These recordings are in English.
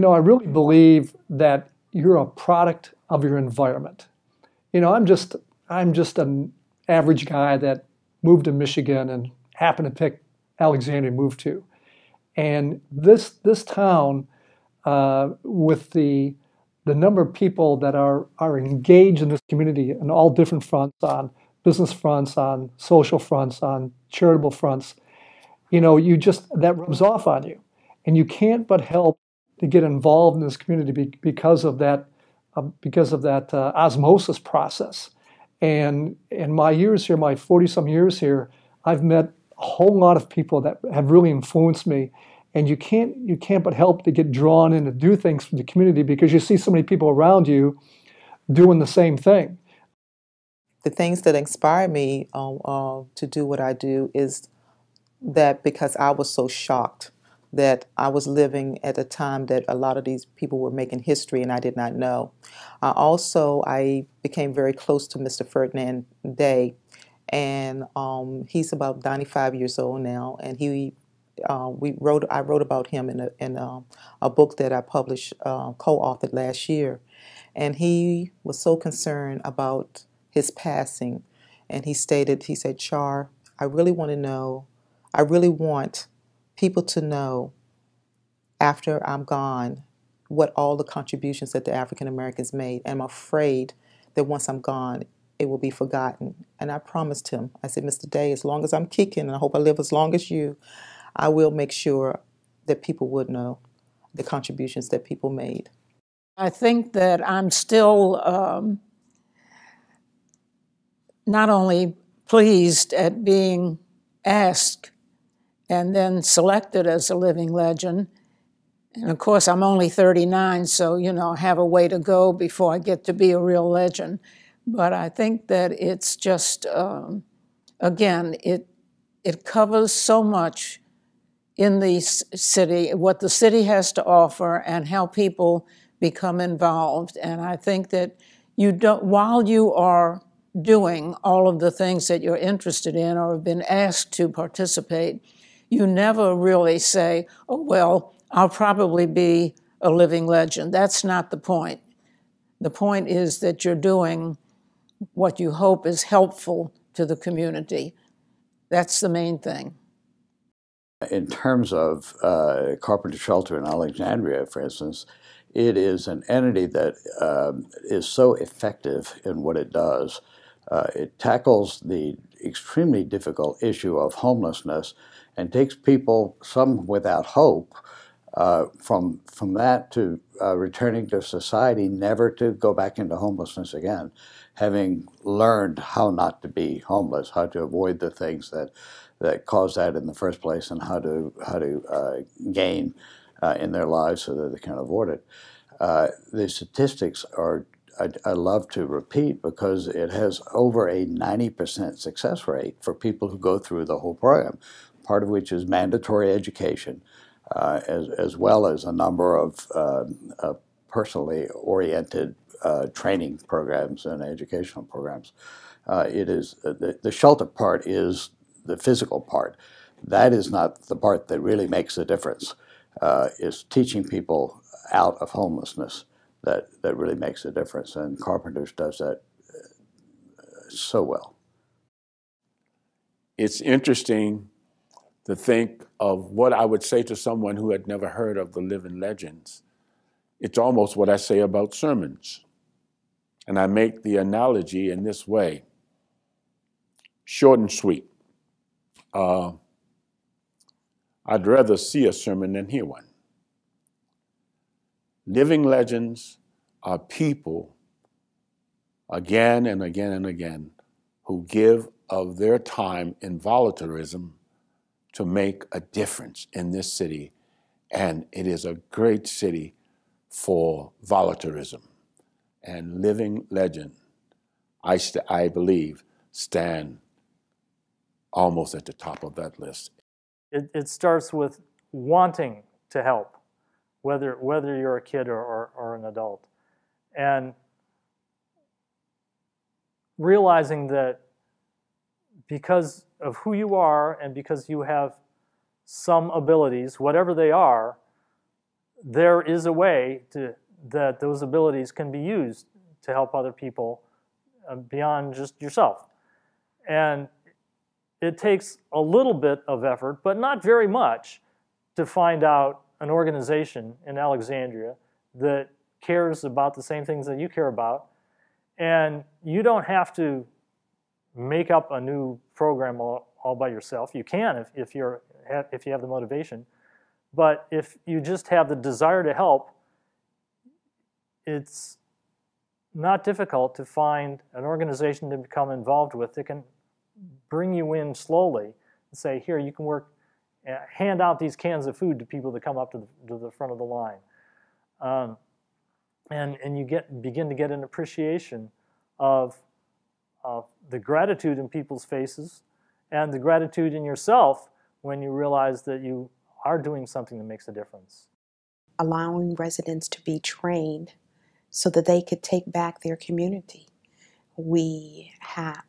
I really believe that you're a product of your environment. I'm just an average guy that moved to Michigan and happened to pick Alexandria to move to. And this town, with the number of people that are engaged in this community on all different fronts, on business fronts, on social fronts, on charitable fronts, that rubs off on you, and you can't but help to get involved in this community because of that osmosis process. And in my years here, my 40-some years here, I've met a whole lot of people that have really influenced me. And you can't but help to get drawn in to do things for the community because you see so many people around you doing the same thing. The things that inspire me to do what I do is that because I was so shocked that I was living at a time that a lot of these people were making history and I did not know. I became very close to Mr. Ferdinand Day, and he's about 95 years old now, and I wrote about him in a book that I published, co-authored last year, and he was so concerned about his passing, and he said, Char, I really want people to know after I'm gone what all the contributions that the African Americans made, and I'm afraid that once I'm gone, it will be forgotten. And I promised him, I said, Mr. Day, as long as I'm kicking, and I hope I live as long as you, I will make sure that people would know the contributions that people made. I think that I'm still not only pleased at being asked and then selected as a living legend, and of course I'm only 39, so I have a way to go before I get to be a real legend. But I think that it's just, again, it covers so much in the city, what the city has to offer and how people become involved. And I think that while you are doing all of the things that you're interested in or have been asked to participate, you never really say, oh, well, I'll probably be a living legend. That's not the point. The point is that you're doing what you hope is helpful to the community. That's the main thing. In terms of Carpenter Shelter in Alexandria, for instance, it is an entity that is so effective in what it does. It tackles the extremely difficult issue of homelessness and takes people, some without hope, from that to returning to society, never to go back into homelessness again, having learned how not to be homeless, how to avoid the things that cause that in the first place, and how to gain in their lives so that they can avoid it. The statistics are, I love to repeat, because it has over a 90% success rate for people who go through the whole program, part of which is mandatory education, as well as a number of personally oriented training programs and educational programs. It is the shelter part is the physical part. That is not the part that really makes a difference. Is teaching people out of homelessness that really makes a difference, and Carpenters does that so well. It's interesting to think of what I would say to someone who had never heard of the Living Legends. It's almost what I say about sermons. And I make the analogy in this way, short and sweet. I'd rather see a sermon than hear one. Living legends are people, again and again and again, who give of their time in volunteerism to make a difference in this city. And it is a great city for volunteerism. And Living Legend, I believe, stand almost at the top of that list. It starts with wanting to help, whether you're a kid or an adult. And realizing that because of who you are and because you have some abilities, whatever they are, there is a way that those abilities can be used to help other people beyond just yourself. And it takes a little bit of effort, but not very much, to find out an organization in Alexandria that cares about the same things that you care about. And you don't have to make up a new program all by yourself. You can if you have the motivation. But if you just have the desire to help, it's not difficult to find an organization to become involved with that can bring you in slowly and say, here, you can work, hand out these cans of food to people that come up to the front of the line. And you begin to get an appreciation of the gratitude in people's faces and the gratitude in yourself when you realize that you are doing something that makes a difference. Allowing residents to be trained so that they could take back their community. We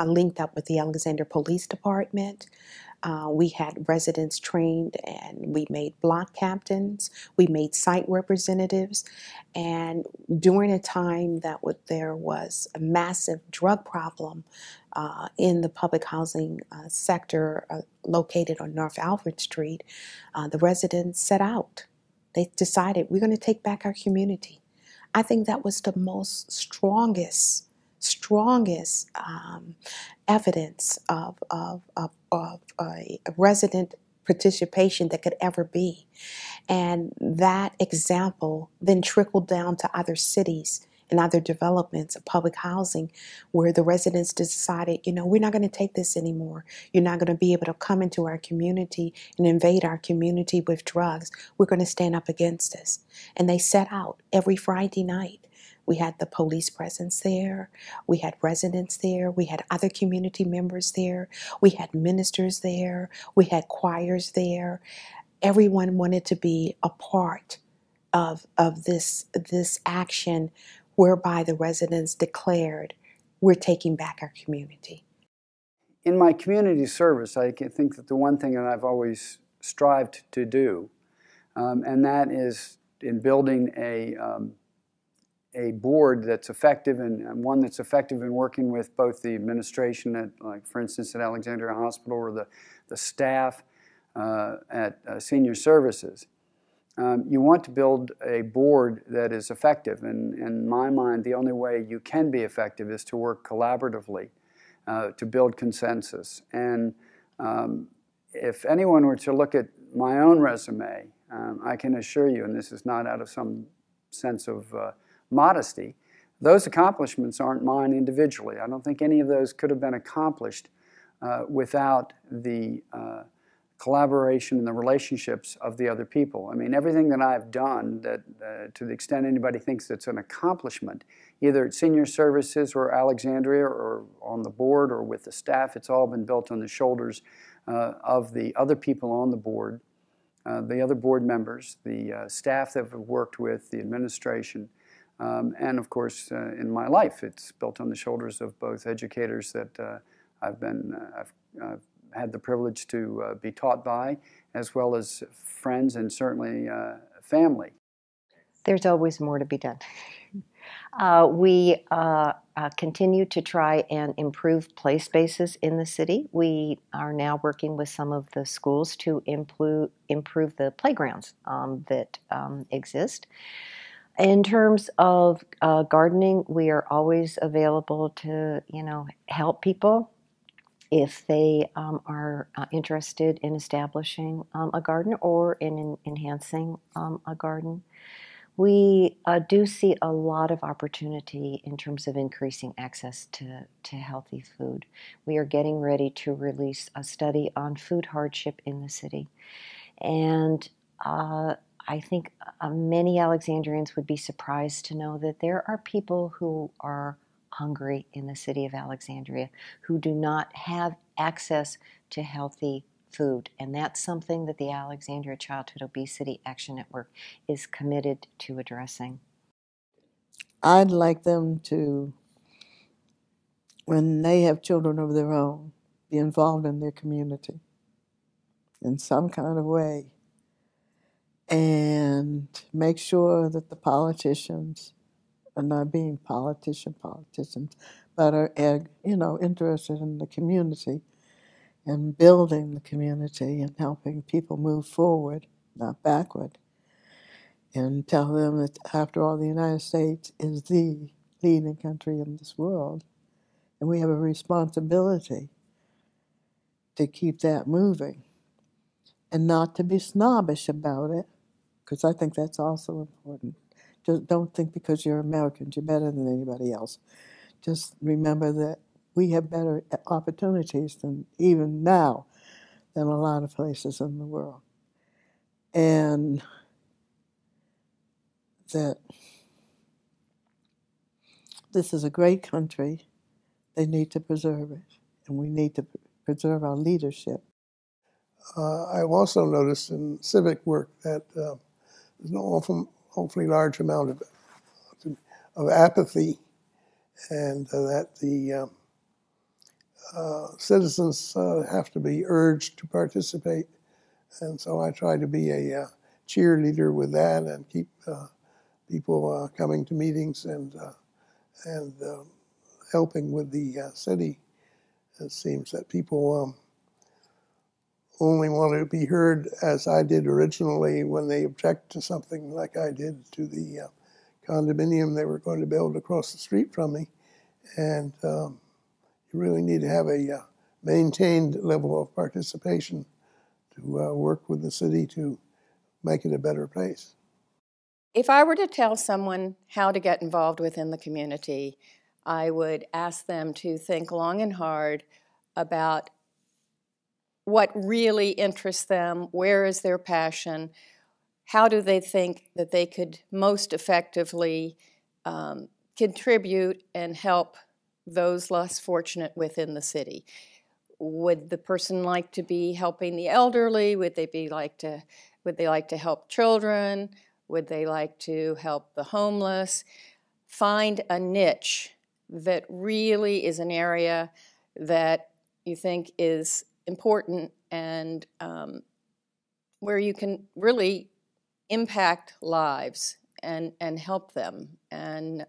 linked up with the Alexandria Police Department. We had residents trained, and we made block captains. We made site representatives. And during a time that there was a massive drug problem in the public housing sector located on North Alfred Street, the residents set out. They decided, we're going to take back our community. I think that was the most strongest evidence of a resident participation that could ever be. And that example then trickled down to other cities and other developments of public housing where the residents decided, we're not going to take this anymore. You're not going to be able to come into our community and invade our community with drugs. We're going to stand up against this. And they set out every Friday night. We had the police presence there. We had residents there. We had other community members there. We had ministers there. We had choirs there. Everyone wanted to be a part of this action whereby the residents declared, we're taking back our community. In my community service, I think that the one thing that I've always strived to do, and that is in building a board that's effective and one that's effective in working with both the administration at, like for instance, at Alexandria Hospital, or the staff at Senior Services. You want to build a board that is effective, and in my mind, the only way you can be effective is to work collaboratively to build consensus. And if anyone were to look at my own resume, I can assure you, and this is not out of some sense of modesty, those accomplishments aren't mine individually. I don't think any of those could have been accomplished without the collaboration and the relationships of the other people. I mean, everything that I've done, that to the extent anybody thinks it's an accomplishment, either at Senior Services or Alexandria or on the board or with the staff, it's all been built on the shoulders of the other people on the board, the other board members, the staff that I've worked with, the administration, and of course, in my life, it's built on the shoulders of both educators that I've had the privilege to be taught by, as well as friends and certainly family. There's always more to be done. We continue to try and improve play spaces in the city. We are now working with some of the schools to improve the playgrounds that exist. In terms of gardening, we are always available to, help people if they are interested in establishing a garden or in enhancing a garden. We do see a lot of opportunity in terms of increasing access to healthy food. We are getting ready to release a study on food hardship in the city. And I think many Alexandrians would be surprised to know that there are people who are hungry in the city of Alexandria who do not have access to healthy food. And that's something that the Alexandria Childhood Obesity Action Network is committed to addressing. I'd like them to, when they have children of their own, be involved in their community in some kind of way. and make sure that the politicians are not being politicians, but are, interested in the community and building the community and helping people move forward, not backward. And tell them that, after all, the United States is the leading country in this world, and we have a responsibility to keep that moving and not to be snobbish about it, because I think that's also important. Just don't think because you're Americans you're better than anybody else. Just remember that we have better opportunities than even now than a lot of places in the world. And that this is a great country. They need to preserve it, and we need to preserve our leadership. I've also noticed in civic work that there's an awfully large amount of apathy, and that the citizens have to be urged to participate. And so I try to be a cheerleader with that and keep people coming to meetings and helping with the city. It seems that people only want to be heard, as I did originally, when they object to something, like I did to the condominium they were going to build across the street from me. And you really need to have a maintained level of participation to work with the city to make it a better place. If I were to tell someone how to get involved within the community, I would ask them to think long and hard about what really interests them, where is their passion, how do they think that they could most effectively contribute and help those less fortunate within the city. Would the person like to be helping the elderly? Would they like to help children? Would they like to help the homeless? Find a niche that really is an area that you think is important and where you can really impact lives and help them. And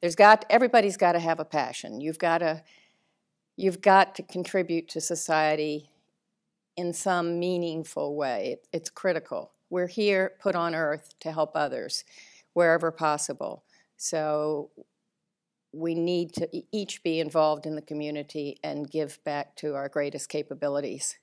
everybody's got to have a passion. You've got to contribute to society in some meaningful way. It's critical. We're here, put on earth, to help others wherever possible. So we need to each be involved in the community and give back to our greatest capabilities.